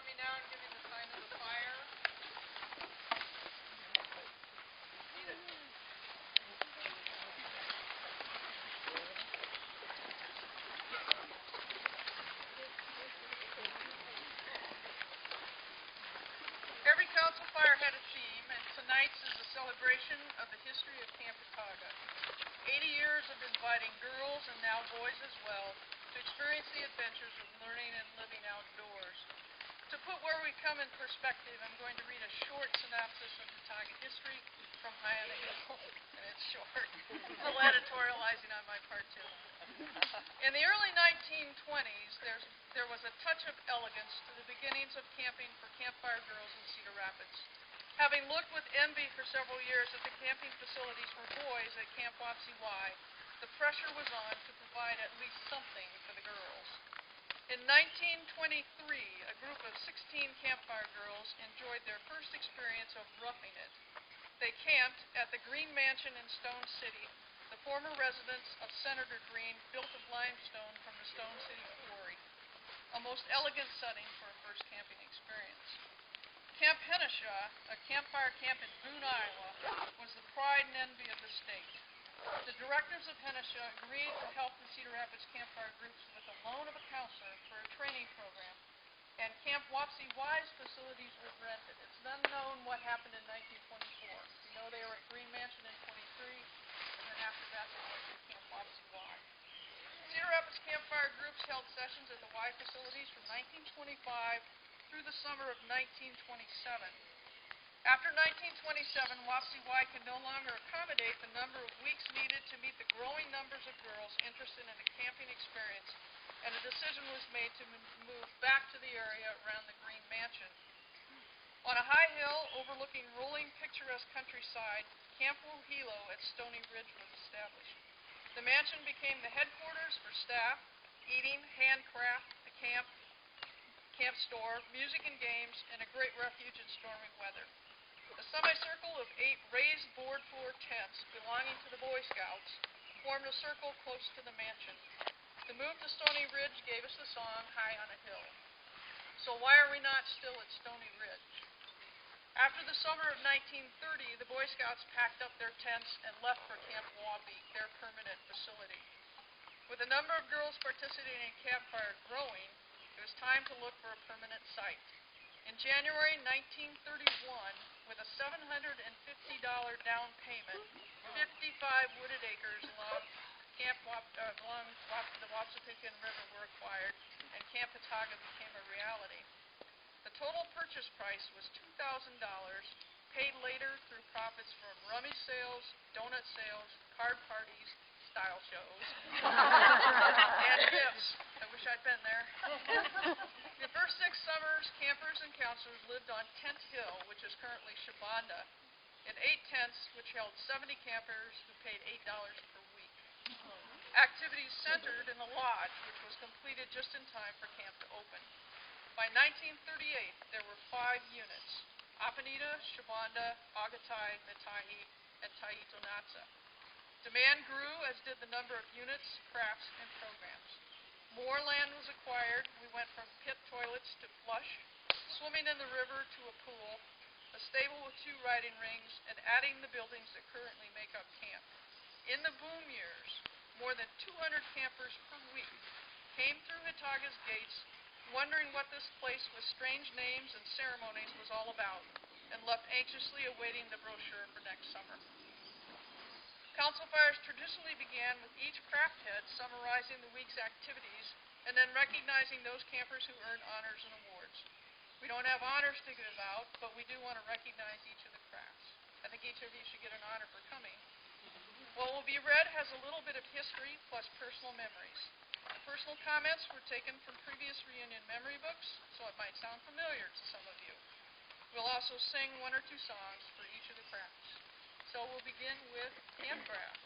me now and give me the sign of the fire. Eat it. Every council fire had a theme, and tonight's is a celebration of the history of Camp Hitaga. 80 years of inviting girls, and now boys as well, to experience the adventures of learning and living outdoors. To put where we come in perspective, I'm going to read a short synopsis of Hitaga history from high on a hill, and it's short. A little editorializing on my part, too. In the early 1920s, there was a touch of elegance to the beginnings of camping for campfire girls in Cedar Rapids. Having looked with envy for several years at the camping facilities for boys at Camp Wapsie Y, the pressure was on to provide at least something for the girls. In 1923, a group of 16 campfire girls enjoyed their first experience of roughing it. They camped at the Green Mansion in Stone City, the former residence of Senator Green, built of limestone from the Stone City quarry. A most elegant setting for a first camping experience. Camp Henneshaw, a campfire camp in Boone, Iowa, was the pride and envy of the state. The directors of Henneshaw agreed to help the Cedar Rapids campfire groups with the loan of a counselor for a training program, and Camp Wapsie Y's facilities were rented. It's unknown what happened in 1924. You know they were at Green Mansion in 23, and then after that they went to Camp Wapsie Y. Cedar Rapids campfire groups held sessions at the Y facilities from 1925 through the summer of 1927. After 1927, Wapsie Y can no longer accommodate the number of weeks needed to meet the growing numbers of girls interested in a camping experience, and a decision was made to move back to the area around the Green Mansion. On a high hill overlooking rolling picturesque countryside, Camp Wohelo at Stony Ridge was established. The mansion became the headquarters for staff, eating, handcraft, the camp store, music and games, and a great refuge in stormy weather. A semicircle of 8 raised board floor tents belonging to the Boy Scouts formed a circle close to the mansion. The move to Stony Ridge gave us the song High on a Hill. So why are we not still at Stony Ridge? After the summer of 1930, the Boy Scouts packed up their tents and left for Camp Wabi, their permanent facility. With the number of girls participating in campfire growing, it was time to look for a permanent site. In January 1931, with a $750 down payment, 55 wooded acres along the Wapsipican River were acquired, and Camp Hitaga became a reality. The total purchase price was $2,000, paid later through profits from rummy sales, donut sales, card parties, style shows, and gifts. I wish I'd been there. The first 6 summers, campers and counselors lived on Tent Hill, which is currently Shabanda, in 8 tents which held 70 campers who paid $8 per week. Activities centered in the lodge, which was completed just in time for camp to open. By 1938, there were 5 units: Apanita, Shabanda, Agatai, Matahi, and Tahitonatsa. Demand grew, as did the number of units, crafts, and programs. More land was acquired. We went from pit toilets to flush, swimming in the river to a pool, a stable with 2 riding rings, and adding the buildings that currently make up camp. In the boom years, more than 200 campers per week came through Hitaga's gates, wondering what this place with strange names and ceremonies was all about, and left anxiously awaiting the brochure for next summer. Council fires traditionally began with each craft head summarizing the week's activities and then recognizing those campers who earned honors and awards. We don't have honors to give out, but we do want to recognize each of the crafts. I think each of you should get an honor for coming. What will be read has a little bit of history plus personal memories. The personal comments were taken from previous reunion memory books, so it might sound familiar to some of you. We'll also sing 1 or 2 songs for each of the crafts. So we'll begin with handcraft.